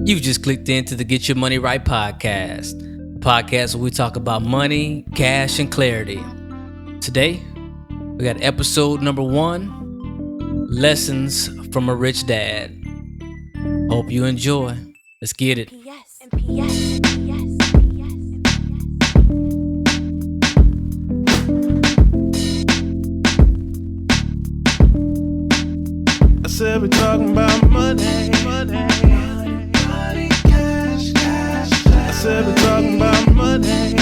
You've just clicked into the Get Your Money Right podcast, a podcast where we talk about money, cash, and clarity. Today, we got episode number 1, Lessons from a Rich Dad. Hope you enjoy. Let's get it. I said we're talking about money, cash. I said we're talking about money,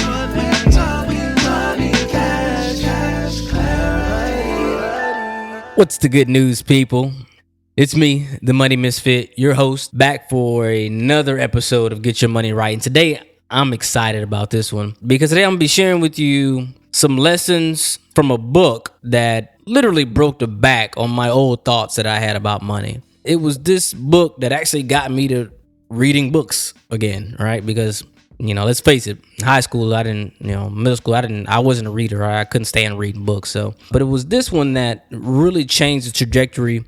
cash, clarity. What's the good news, people? It's me, the Money Misfit, your host, back for another episode of Get Your Money Right. And today, I'm excited about this one because today I'm going to be sharing with you some lessons from a book that literally broke the back on my old thoughts that I had about money. It was this book that actually got me to reading books again, right? Because, let's face it, high school, middle school, I wasn't a reader. Right? I couldn't stand reading books. But it was this one that really changed the trajectory,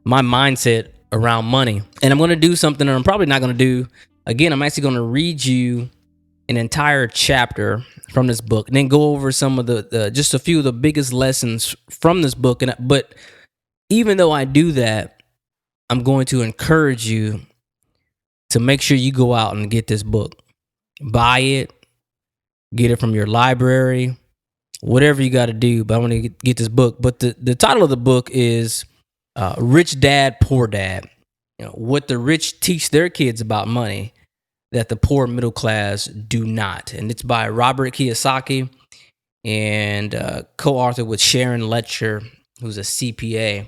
my mindset around money. And I'm going to do something that I'm probably not going to do again. I'm actually going to read you an entire chapter from this book and then go over some of the just a few of the biggest lessons from this book. But even though I do that, I'm going to encourage you to make sure you go out and get this book. Buy it, get it from your library, whatever you got to do. But I want to get this book. But the title of the book is Rich Dad, Poor Dad. What the rich teach their kids about money that the poor middle class do not. And it's by Robert Kiyosaki and co-authored with Sharon Letcher, who's a CPA.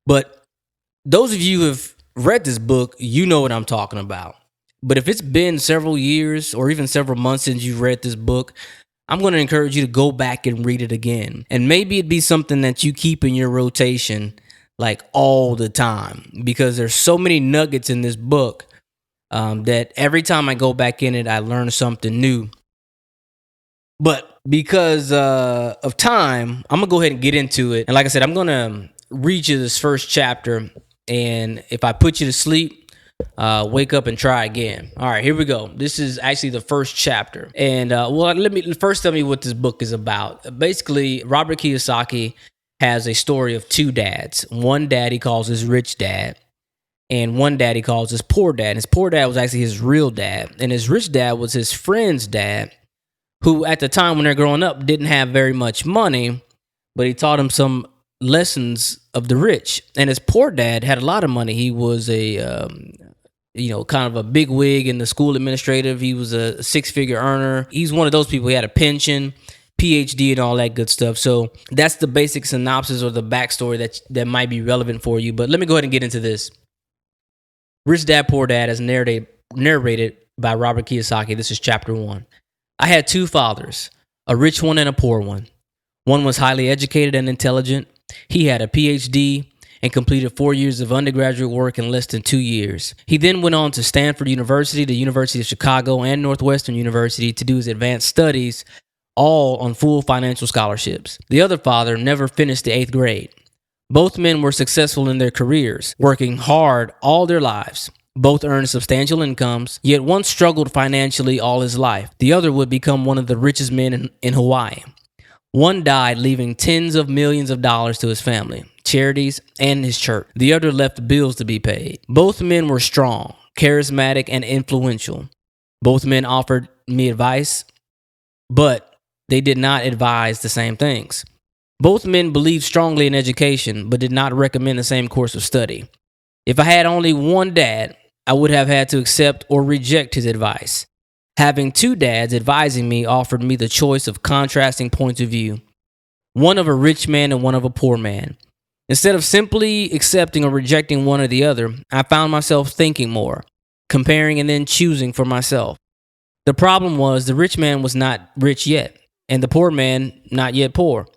But those of you who have read this book, you know what I'm talking about. But if it's been several years or even several months since you've read this book, I'm going to encourage you to go back and read it again. And maybe it'd be something that you keep in your rotation like all the time, because there's so many nuggets in this book that every time I go back in it, I learn something new. But because of time, I'm going to go ahead and get into it. And like I said, I'm going to read you this first chapter. And if I put you to sleep, wake up and try again. All right, here we go. This is actually the first chapter. And let me first tell me what this book is about. Basically, Robert Kiyosaki has a story of two dads. One dad he calls his rich dad, and one dad he calls his poor dad. And his poor dad was actually his real dad. And his rich dad was his friend's dad, who at the time when they're growing up didn't have very much money, but he taught him some lessons of the rich. And his poor dad had a lot of money. He was a, kind of a big wig in the school administrative. He was a 6-figure earner. He's one of those people. He had a pension, PhD, and all that good stuff. So that's the basic synopsis or the backstory that might be relevant for you. But let me go ahead and get into this. Rich Dad, Poor Dad is narrated by Robert Kiyosaki. This is chapter 1. I had 2 fathers, a rich one and a poor one. One was highly educated and intelligent. He had a PhD and completed 4 years of undergraduate work in less than 2 years. He then went on to Stanford University, the University of Chicago, and Northwestern University to do his advanced studies, all on full financial scholarships. The other father never finished the 8th grade. Both men were successful in their careers, working hard all their lives. Both earned substantial incomes, yet one struggled financially all his life. The other would become one of the richest men in Hawaii. One died, leaving tens of millions of dollars to his family, charities, and his church. The other left bills to be paid. Both men were strong, charismatic, and influential. Both men offered me advice, but they did not advise the same things. Both men believed strongly in education, but did not recommend the same course of study. If I had only one dad, I would have had to accept or reject his advice. Having 2 dads advising me offered me the choice of contrasting points of view, one of a rich man and one of a poor man. Instead of simply accepting or rejecting one or the other, I found myself thinking more, comparing and then choosing for myself. The problem was the rich man was not rich yet, and the poor man not yet poor.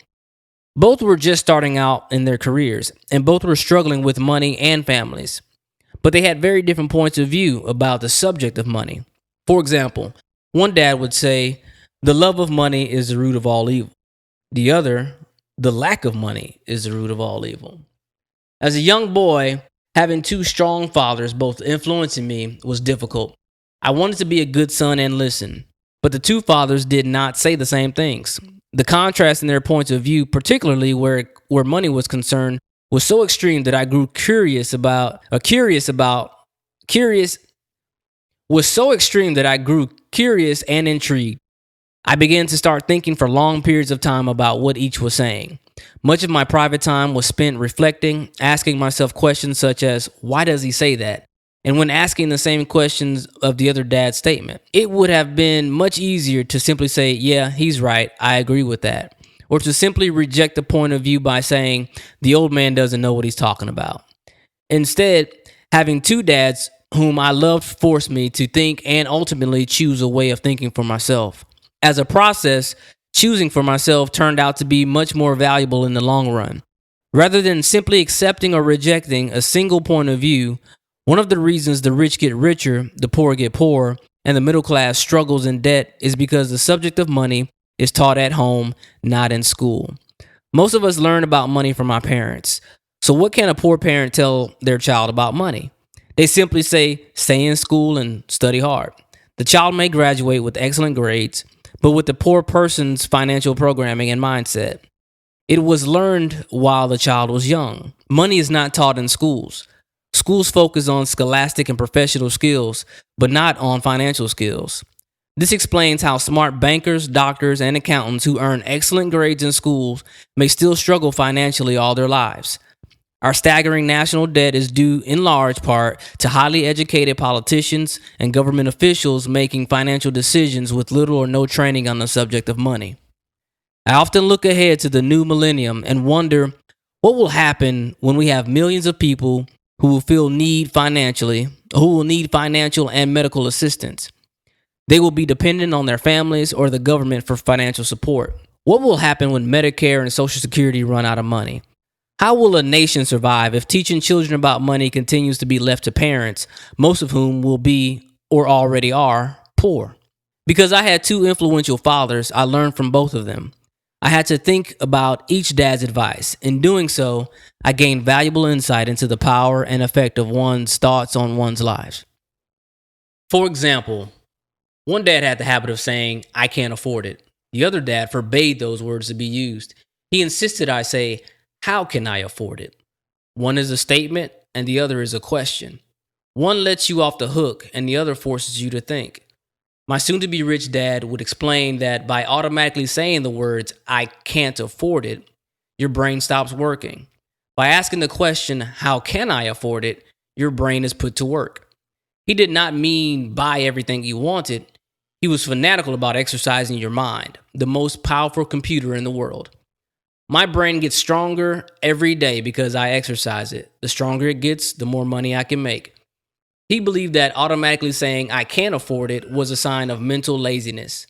Both were just starting out in their careers, and both were struggling with money and families. But they had very different points of view about the subject of money. For example, one dad would say, the love of money is the root of all evil. The other, the lack of money is the root of all evil. As a young boy, Having two strong fathers both influencing me was difficult. I wanted to be a good son and listen, but the two fathers did not say the same things. The contrast in their points of view, particularly where money was concerned, was so extreme that I grew curious was so extreme that I grew curious and intrigued. I began to start thinking for long periods of time about what each was saying. Much of my private time was spent reflecting, asking myself questions such as, why does he say that? And when asking the same questions of the other dad's statement, it would have been much easier to simply say, yeah, he's right, I agree with that. Or to simply reject the point of view by saying, the old man doesn't know what he's talking about. Instead, having two dads whom I loved forced me to think and ultimately choose a way of thinking for myself. As a process, choosing for myself turned out to be much more valuable in the long run. Rather than simply accepting or rejecting a single point of view, one of the reasons the rich get richer, the poor get poorer, and the middle class struggles in debt is because the subject of money is taught at home, not in school. Most of us learn about money from our parents. So what can a poor parent tell their child about money? They simply say, stay in school and study hard. The child may graduate with excellent grades, but with the poor person's financial programming and mindset. It was learned while the child was young. Money is not taught in schools. Schools focus on scholastic and professional skills, but not on financial skills. This explains how smart bankers, doctors, and accountants who earn excellent grades in schools may still struggle financially all their lives. Our staggering national debt is due in large part to highly educated politicians and government officials making financial decisions with little or no training on the subject of money. I often look ahead to the new millennium and wonder what will happen when we have millions of people who will need financial and medical assistance. They will be dependent on their families or the government for financial support. What will happen when Medicare and Social Security run out of money? How will a nation survive if teaching children about money continues to be left to parents, most of whom will be, or already are, poor? Because I had two influential fathers, I learned from both of them. I had to think about each dad's advice. In doing so, I gained valuable insight into the power and effect of one's thoughts on one's lives. For example, one dad had the habit of saying, I can't afford it. The other dad forbade those words to be used. He insisted I say, how can I afford it? One is a statement and the other is a question. One lets you off the hook and the other forces you to think. My soon-to-be rich dad would explain that by automatically saying the words, I can't afford it, your brain stops working. By asking the question, how can I afford it, your brain is put to work. He did not mean buy everything you wanted. He was fanatical about exercising your mind, the most powerful computer in the world. My brain gets stronger every day because I exercise it. The stronger it gets, the more money I can make. He believed that automatically saying I can't afford it was a sign of mental laziness.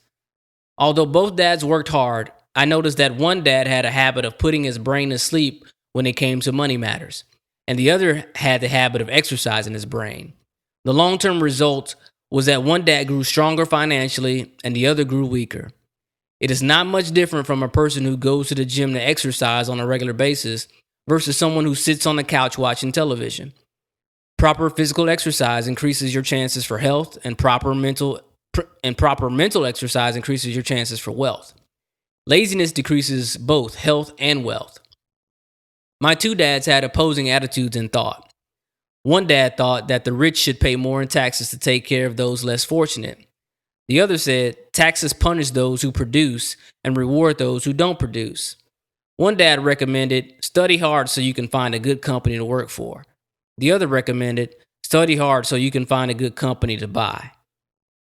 Although both dads worked hard, I noticed that one dad had a habit of putting his brain to sleep when it came to money matters, and the other had the habit of exercising his brain. The long-term result was that one dad grew stronger financially and the other grew weaker. It is not much different from a person who goes to the gym to exercise on a regular basis versus someone who sits on the couch watching television. Proper physical exercise increases your chances for health, and proper mental exercise increases your chances for wealth. Laziness decreases both health and wealth. My two dads had opposing attitudes in thought. One dad thought that the rich should pay more in taxes to take care of those less fortunate. The other said taxes punish those who produce and reward those who don't produce. One dad recommended study hard so you can find a good company to work for. The other recommended study hard so you can find a good company to buy.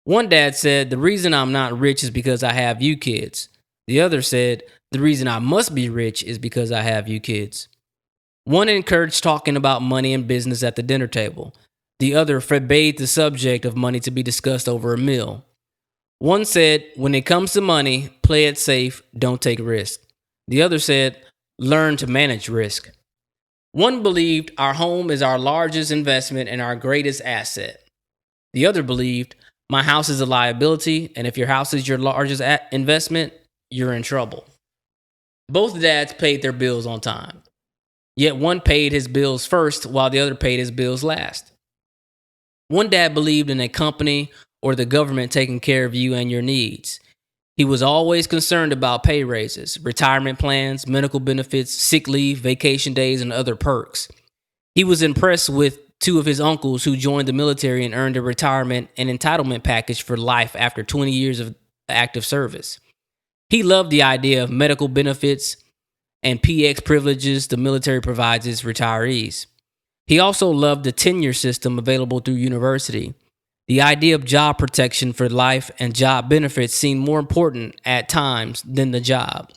One dad said the reason I'm not rich is because I have you kids. The other said the reason I must be rich is because I have you kids. One encouraged talking about money and business at the dinner table. The other forbade the subject of money to be discussed over a meal. One said, when it comes to money, play it safe, don't take risk. The other said, learn to manage risk. One believed our home is our largest investment and our greatest asset. The other believed my house is a liability, and if your house is your largest investment, you're in trouble. Both dads paid their bills on time. Yet one paid his bills first while the other paid his bills last. One dad believed in a company or the government taking care of you and your needs. He was always concerned about pay raises, retirement plans, medical benefits, sick leave, vacation days, and other perks. He was impressed with two of his uncles who joined the military and earned a retirement and entitlement package for life after 20 years of active service. He loved the idea of medical benefits and PX privileges the military provides its retirees. He also loved the tenure system available through university. The idea of job protection for life and job benefits seemed more important at times than the job.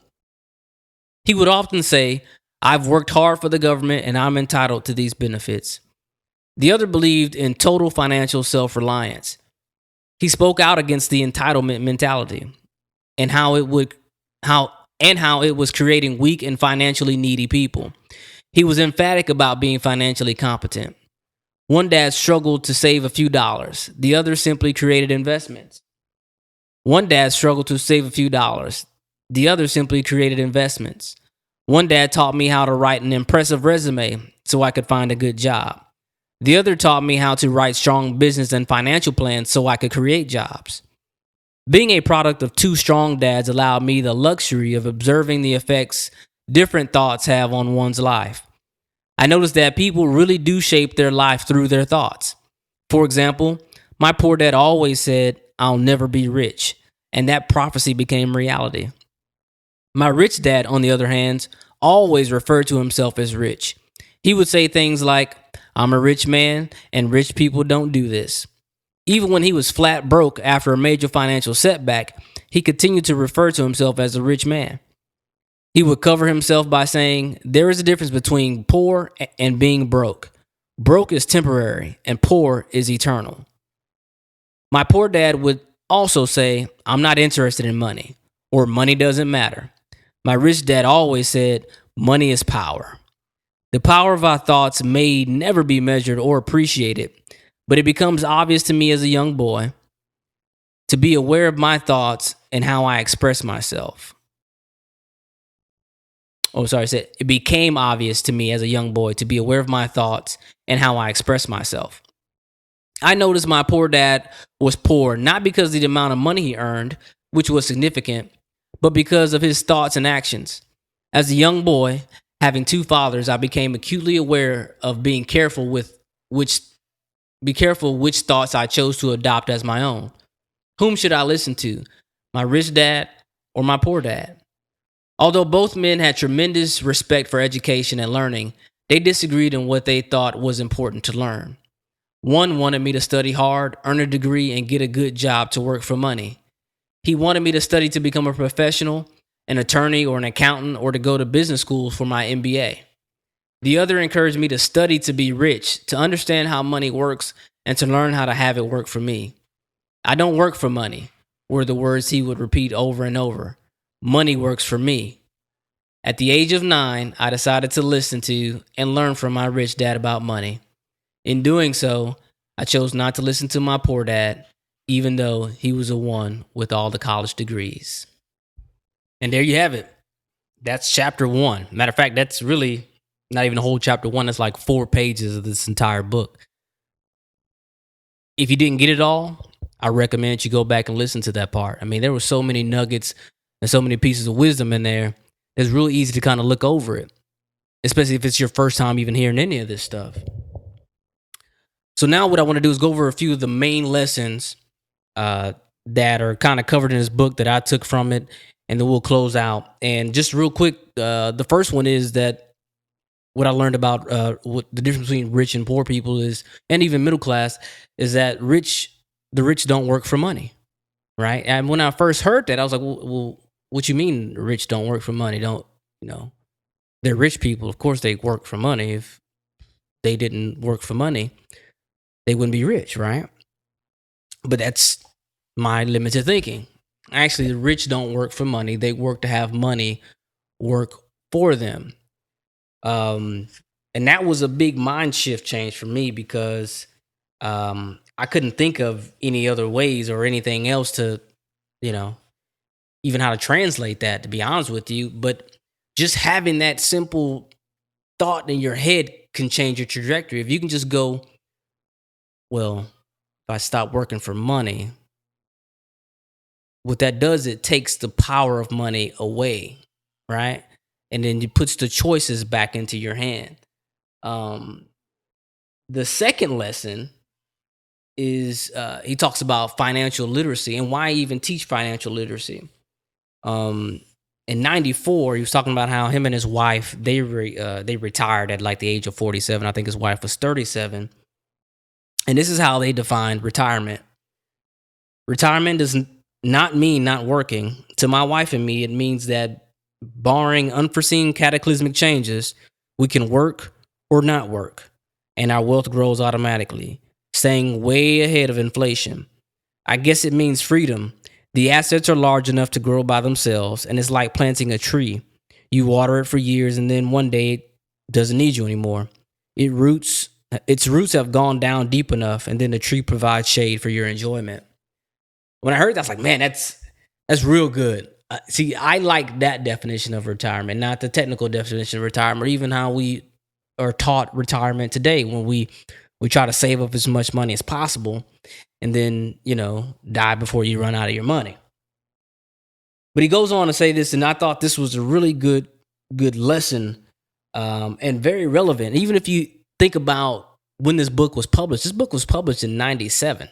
He would often say, "I've worked hard for the government and I'm entitled to these benefits." The other believed in total financial self-reliance. He spoke out against the entitlement mentality and how it was creating weak and financially needy people. He was emphatic about being financially competent. One dad struggled to save a few dollars. The other simply created investments. One dad struggled to save a few dollars. The other simply created investments. One dad taught me how to write an impressive resume so I could find a good job. The other taught me how to write strong business and financial plans so I could create jobs. Being a product of two strong dads allowed me the luxury of observing the effects different thoughts have on one's life. I noticed that people really do shape their life through their thoughts. For example, my poor dad always said, "I'll never be rich," and that prophecy became reality. My rich dad, on the other hand, always referred to himself as rich. He would say things like, "I'm a rich man, and rich people don't do this." Even when he was flat broke after a major financial setback, he continued to refer to himself as a rich man. He would cover himself by saying, "There is a difference between poor and being broke. Broke is temporary, and poor is eternal." My poor dad would also say, "I'm not interested in money," or "money doesn't matter." My rich dad always said, "Money is power." The power of our thoughts may never be measured or appreciated, but it becomes obvious to me as a young boy to be aware of my thoughts and how I express myself. It became obvious to me as a young boy to be aware of my thoughts and how I express myself. I noticed my poor dad was poor, not because of the amount of money he earned, which was significant, but because of his thoughts and actions. As a young boy, having two fathers, I became acutely aware of being careful which thoughts I chose to adopt as my own. Whom should I listen to? My rich dad or my poor dad? Although both men had tremendous respect for education and learning, they disagreed on what they thought was important to learn. One wanted me to study hard, earn a degree, and get a good job to work for money. He wanted me to study to become a professional, an attorney or an accountant, or to go to business school for my MBA. The other encouraged me to study to be rich, to understand how money works, and to learn how to have it work for me. "I don't work for money," were the words he would repeat over and over. "Money works for me." At the age of 9, I decided to listen to and learn from my rich dad about money. In doing so, I chose not to listen to my poor dad, even though he was the one with all the college degrees. And there you have it. That's chapter 1. Matter of fact, that's really not even a whole chapter 1. That's like 4 pages of this entire book. If you didn't get it all, I recommend you go back and listen to that part. I mean, there were so many nuggets and so many pieces of wisdom in there. It's really easy to kind of look over it, especially if it's your first time even hearing any of this stuff. So now what I want to do is go over a few of the main lessons that are kind of covered in this book that I took from it, and then we'll close out. And just real quick, the first one is that what I learned about what the difference between rich and poor people is, and even middle class, is that the rich don't work for money, right? And when I first heard that, I was like, well, what you mean rich don't work for money? They're rich people. Of course they work for money. If they didn't work for money, they wouldn't be rich, right? But that's my limited thinking. Actually, the rich don't work for money. They work to have money work for them. And that was a big mind shift change for me because I couldn't think of any other ways or anything else to, even how to translate that, to be honest with you. But just having that simple thought in your head can change your trajectory. If you can just go, well, if I stop working for money, what that does, it takes the power of money away, right? And then it puts the choices back into your hand. The second lesson is he talks about financial literacy and why even teach financial literacy. In '94, he was talking about how him and his wife they retired at like the age of 47. I think his wife was 37, and this is how they defined retirement. Retirement does not mean not working. To my wife and me, it means that barring unforeseen cataclysmic changes, we can work or not work, and our wealth grows automatically, staying way ahead of inflation. I guess it means freedom. The assets are large enough to grow by themselves, and it's like planting a tree. You water it for years, and then one day it doesn't need you anymore. Its roots have gone down deep enough, and then the tree provides shade for your enjoyment. When I heard that, I was like, man, that's real good. See, I like that definition of retirement, not the technical definition of retirement, or even how we are taught retirement today when we try to save up as much money as possible and then, die before you run out of your money. But he goes on to say this, and I thought this was a really good lesson and very relevant. Even if you think about when this book was published in 97,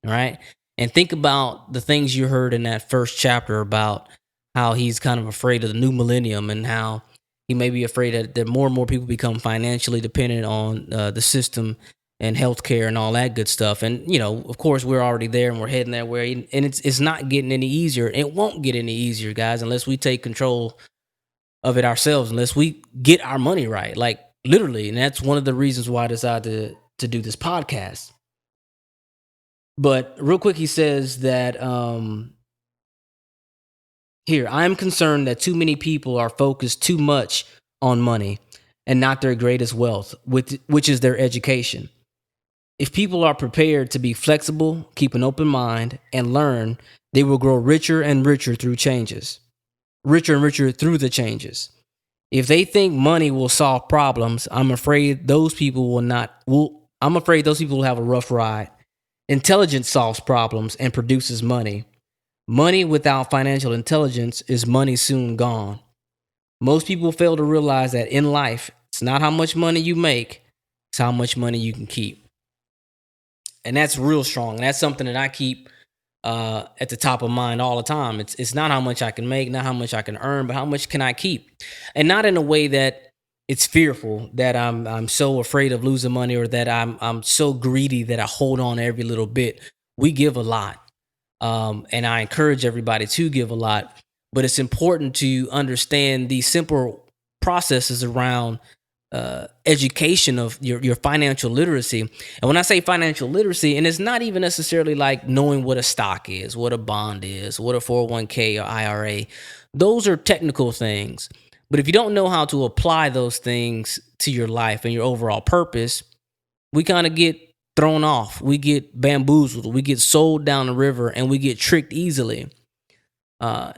all right? And think about the things you heard in that first chapter about how he's kind of afraid of the new millennium and how he may be afraid that more and more people become financially dependent on the system and healthcare and all that good stuff. And, of course, we're already there and we're heading that way. And it's not getting any easier. It won't get any easier, guys, unless we take control of it ourselves, unless we get our money right, like literally. And that's one of the reasons why I decided to do this podcast. But real quick, he says that here, I'm concerned that too many people are focused too much on money and not their greatest wealth, which is their education. If people are prepared to be flexible, keep an open mind, and learn, they will grow richer and richer through the changes. If they think money will solve problems, I'm afraid those people will have a rough ride. Intelligence solves problems and produces money. Money without financial intelligence is money soon gone. Most people fail to realize that in life, it's not how much money you make, it's how much money you can keep. And that's real strong. That's something that I keep at the top of mind all the time. It's not how much I can make, not how much I can earn, but how much can I keep? And not in a way that it's fearful, that I'm so afraid of losing money, or that I'm so greedy that I hold on every little bit. We give a lot. And I encourage everybody to give a lot. But it's important to understand these simple processes around education of your financial literacy. And when I say financial literacy, and it's not even necessarily like knowing what a stock is, what a bond is, what a 401k or IRA. Those are technical things. But if you don't know how to apply those things to your life and your overall purpose, we kind of get thrown off. We get bamboozled. We get sold down the river, and we get tricked easily.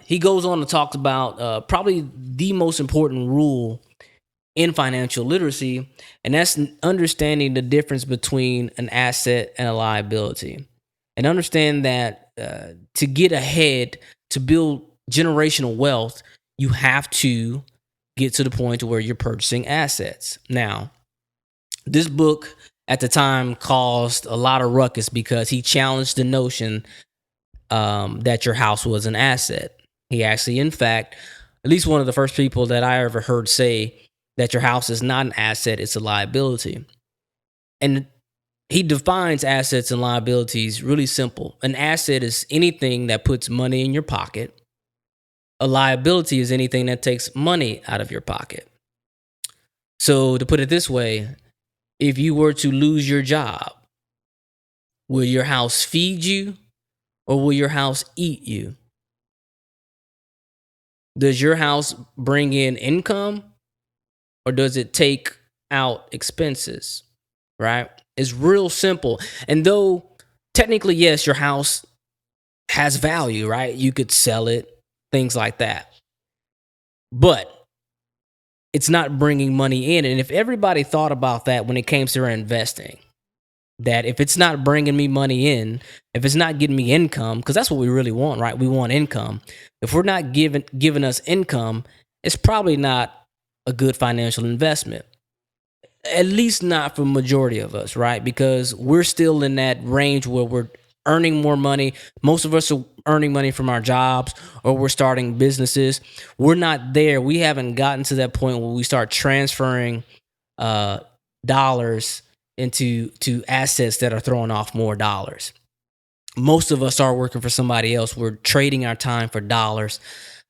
He goes on to talk about probably the most important rule in financial literacy, and that's understanding the difference between an asset and a liability. And understand that to get ahead, to build generational wealth, you have to get to the point to where you're purchasing assets. Now, this book at the time caused a lot of ruckus because he challenged the notion that your house was an asset. He actually, in fact, at least one of the first people that I ever heard say that your house is not an asset, it's a liability. And he defines assets and liabilities really simple. An asset is anything that puts money in your pocket. A liability is anything that takes money out of your pocket. So to put it this way, if you were to lose your job, will your house feed you or will your house eat you? Does your house bring in income or does it take out expenses? Right? It's real simple. And though technically, yes, your house has value, right? You could sell it, things like that. But it's not bringing money in. And if everybody thought about that when it came to investing, that if it's not bringing me money in, if it's not getting me income, because that's what we really want, right? We want income. If we're not giving us income, it's probably not a good financial investment. At least not for majority of us, right? Because we're still in that range where we're earning more money. Most of us are earning money from our jobs, or we're starting businesses. We're not there. We haven't gotten to that point where we start transferring dollars into assets that are throwing off more dollars. Most of us are working for somebody else. We're trading our time for dollars.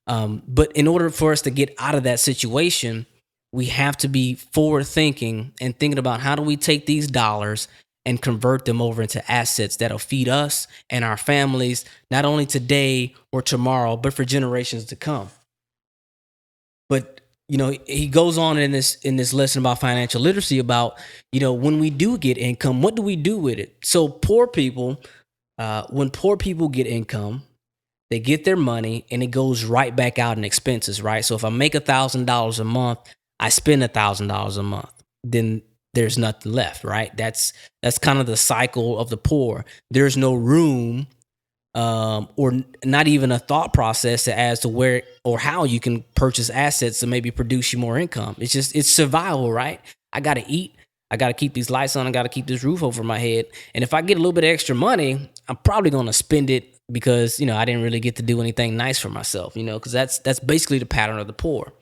But in order for us to get out of that situation, we have to be forward thinking and thinking about how do we take these dollars and convert them over into assets that'll feed us and our families, not only today or tomorrow, but for generations to come. But, he goes on in this lesson about financial literacy about, when we do get income, what do we do with it? So poor people, when poor people get income, they get their money and it goes right back out in expenses, right? So if I make $1,000 a month, I spend $1,000 a month, then there's nothing left, right? That's kind of the cycle of the poor. There's no room or not even a thought process as to where or how you can purchase assets to maybe produce you more income. It's survival, right? I got to eat. I got to keep these lights on. I got to keep this roof over my head. And if I get a little bit of extra money, I'm probably going to spend it because, I didn't really get to do anything nice for myself, because that's basically the pattern of the poor.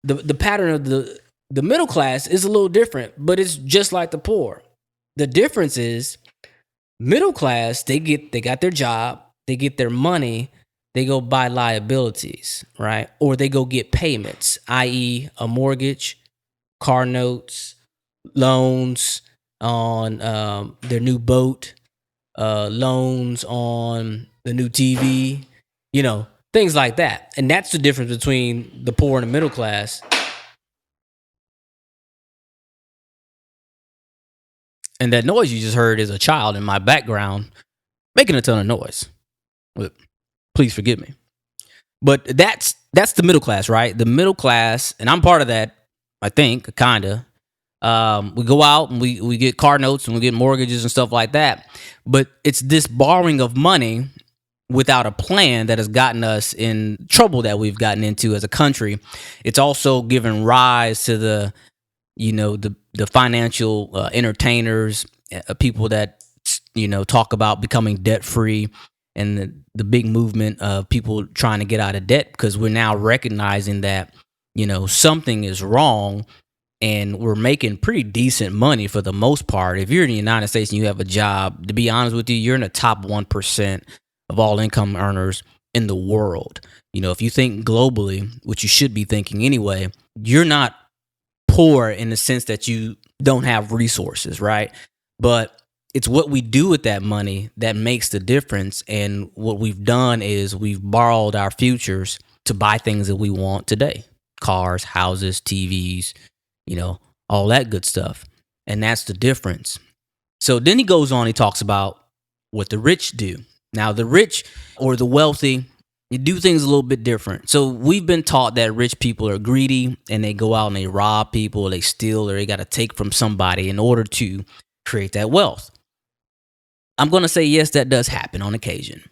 The pattern of the middle class is a little different, but it's just like the poor. The difference is middle class, they got their job, they get their money, they go buy liabilities, right? Or they go get payments, i.e. a mortgage, car notes, loans on their new boat, loans on the new TV, things like that. And that's the difference between the poor and the middle class. And that noise you just heard is a child in my background making a ton of noise. Please forgive me. But that's the middle class, right? The middle class, and I'm part of that, I think, kind of. We go out and we get car notes and we get mortgages and stuff like that. But it's this borrowing of money without a plan that has gotten us in trouble that we've gotten into as a country. It's also given rise to the financial entertainers, people that talk about becoming debt free, and the big movement of people trying to get out of debt, because we're now recognizing that something is wrong. And we're making pretty decent money for the most part. If you're in the United States and you have a job, to be honest with you, you're in the top 1% of all income earners in the world. If you think globally, which you should be thinking anyway, you're not poor in the sense that you don't have resources, right? But it's what we do with that money that makes the difference. And what we've done is we've borrowed our futures to buy things that we want today. Cars, houses, TVs, all that good stuff. And that's the difference. So then he goes on, he talks about what the rich do. Now, the rich or the wealthy, you do things a little bit different. So we've been taught that rich people are greedy and they go out and they rob people, or they steal, or they got to take from somebody in order to create that wealth. I'm going to say, yes, that does happen on occasion,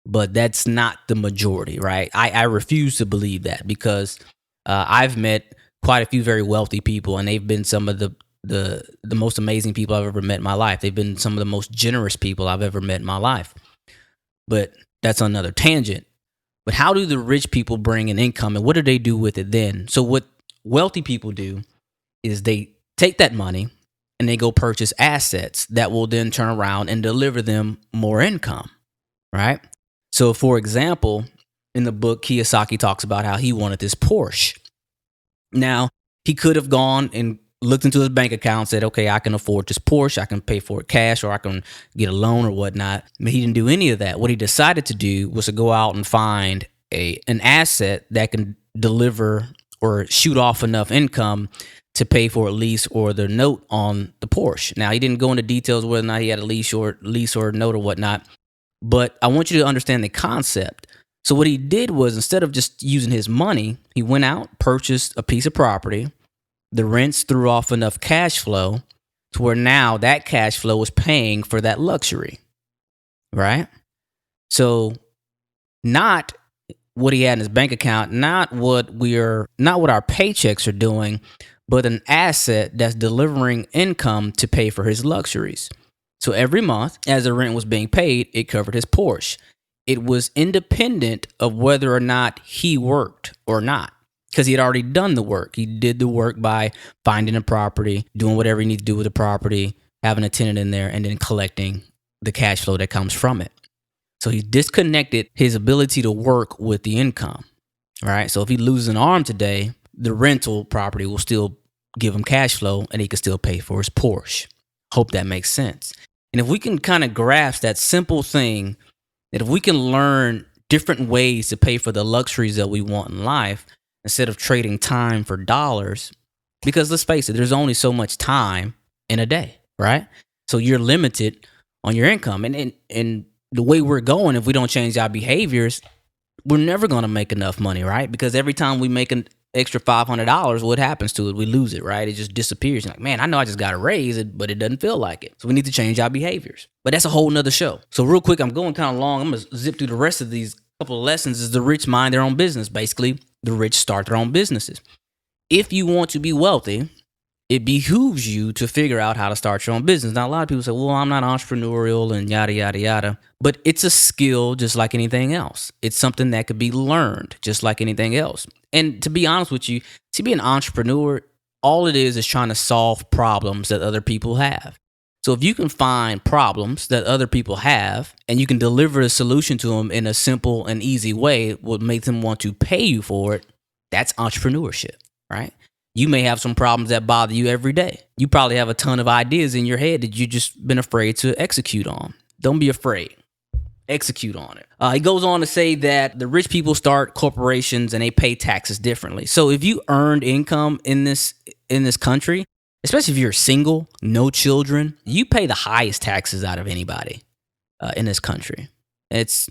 but that's not the majority, right? I refuse to believe that, because I've met quite a few very wealthy people, and they've been some of the most amazing people I've ever met in my life. They've been some of the most generous people I've ever met in my life. But that's another tangent. But how do the rich people bring in income, and what do they do with it then? So what wealthy people do is they take that money and they go purchase assets that will then turn around and deliver them more income, right? So for example, in the book, Kiyosaki talks about how he wanted this Porsche. Now, he could have gone and looked into his bank account and said, okay, I can afford this Porsche. I can pay for it cash, or I can get a loan or whatnot. But he didn't do any of that. What he decided to do was to go out and find an asset that can deliver or shoot off enough income to pay for a lease or the note on the Porsche. Now, he didn't go into details whether or not he had a lease or note or whatnot. But I want you to understand the concept. So what he did was, instead of just using his money, he went out, purchased a piece of property. The rents threw off enough cash flow to where now that cash flow was paying for that luxury, right? So not what he had in his bank account, not what our paychecks are doing, but an asset that's delivering income to pay for his luxuries. So every month, as the rent was being paid, it covered his Porsche. It was independent of whether or not he worked or not, because he had already done the work. He did the work by finding a property, doing whatever he needs to do with the property, having a tenant in there, and then collecting the cash flow that comes from it. So he disconnected his ability to work with the income, right? So if he loses an arm today, the rental property will still give him cash flow and he can still pay for his Porsche. Hope that makes sense. And if we can kind of grasp that simple thing, that if we can learn different ways to pay for the luxuries that we want in life, instead of trading time for dollars, because let's face it, there's only so much time in a day, right? So you're limited on your income. And the way we're going, if we don't change our behaviors, we're never going to make enough money, right? Because every time we make an extra $500, what happens to it? We lose it, right? It just disappears. You're like, man, I know I just got to raise it, but it doesn't feel like it. So we need to change our behaviors. But that's a whole nother show. So real quick, I'm going kind of long. I'm going to zip through the rest of these couple of lessons. Is the rich mind their own business. Basically, the rich start their own businesses. If you want to be wealthy, it behooves you to figure out how to start your own business. Now, a lot of people say, well, I'm not entrepreneurial and yada, yada, yada. But it's a skill just like anything else. It's something that could be learned just like anything else. And to be honest with you, to be an entrepreneur, all it is trying to solve problems that other people have. So if you can find problems that other people have and you can deliver a solution to them in a simple and easy way, what makes them want to pay you for it, that's entrepreneurship, right? You may have some problems that bother you every day. You probably have a ton of ideas in your head that you just been afraid to execute on. Don't be afraid. Execute on it. He goes on to say that the rich people start corporations and they pay taxes differently. So if you earned income in this country, especially if you're single, no children, you pay the highest taxes out of anybody in this country. It's,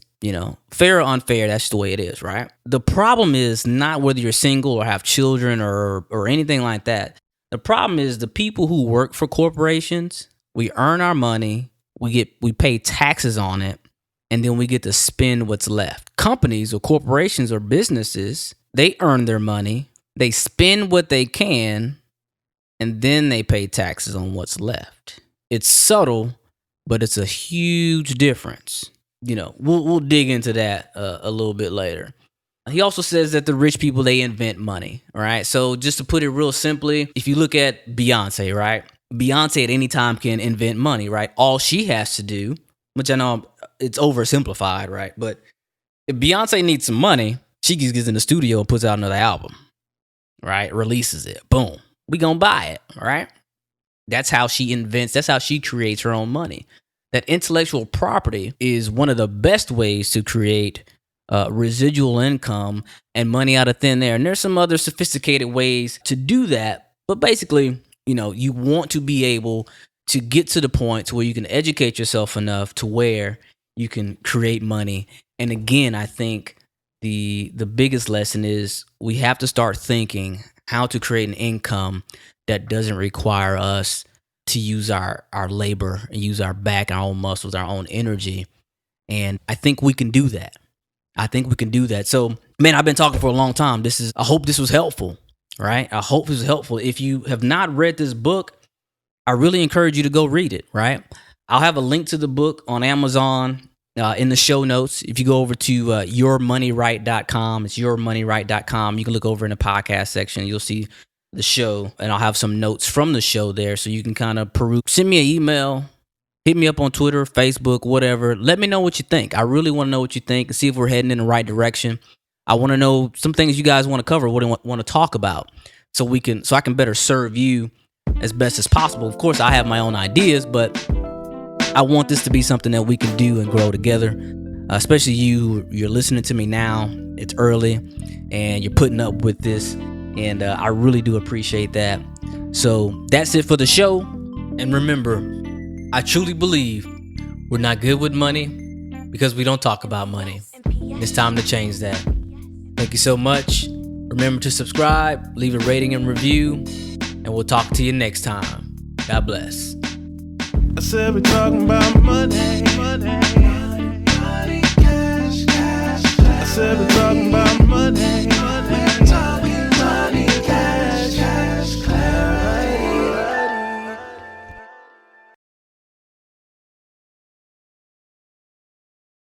fair or unfair, that's the way it is, right? The problem is not whether you're single or have children or anything like that. The problem is the people who work for corporations, we earn our money, we pay taxes on it, and then we get to spend what's left. Companies or corporations or businesses, they earn their money, they spend what they can, and then they pay taxes on what's left. It's subtle, but it's a huge difference. We'll dig into that a little bit later. He also says that the rich people, they invent money, right? So just to put it real simply, if you look at Beyonce, right? Beyonce at any time can invent money, right? All she has to do, which I know it's oversimplified, right? But if Beyonce needs some money, she just gets in the studio and puts out another album, right? Releases it. Boom. We gonna buy it, right? That's how she invents. That's how she creates her own money. That intellectual property is one of the best ways to create residual income and money out of thin air. And there's some other sophisticated ways to do that. But basically, you want to be able to get to the point to where you can educate yourself enough to where you can create money. And again, I think the biggest lesson is we have to start thinking how to create an income that doesn't require us to use our labor and use our back, our own muscles, our own energy. And I think we can do that. So, man, I've been talking for a long time. I hope this was helpful, right? I hope this was helpful. If you have not read this book, I really encourage you to go read it, right? I'll have a link to the book on Amazon in the show notes. If you go over to yourmoneyright.com, it's yourmoneyright.com. You can look over in the podcast section. You'll see the show, and I'll have some notes from the show there so you can kind of peruse. Send me an email, hit me up on Twitter, Facebook, whatever. Let me know what you think. I really want to know what you think and see if we're heading in the right direction. I want to know some things you guys want to cover, what do you want to talk about, so I can better serve you as best as possible. Of course, I have my own ideas, but I want this to be something that we can do and grow together. Especially you're listening to me now. It's early, and you're putting up with this. And I really do appreciate that. So that's it for the show. And remember, I truly believe we're not good with money because we don't talk about money. It's time to change that. Thank you so much. Remember to subscribe, leave a rating and review, and we'll talk to you next time. God bless. I said we're talking about money.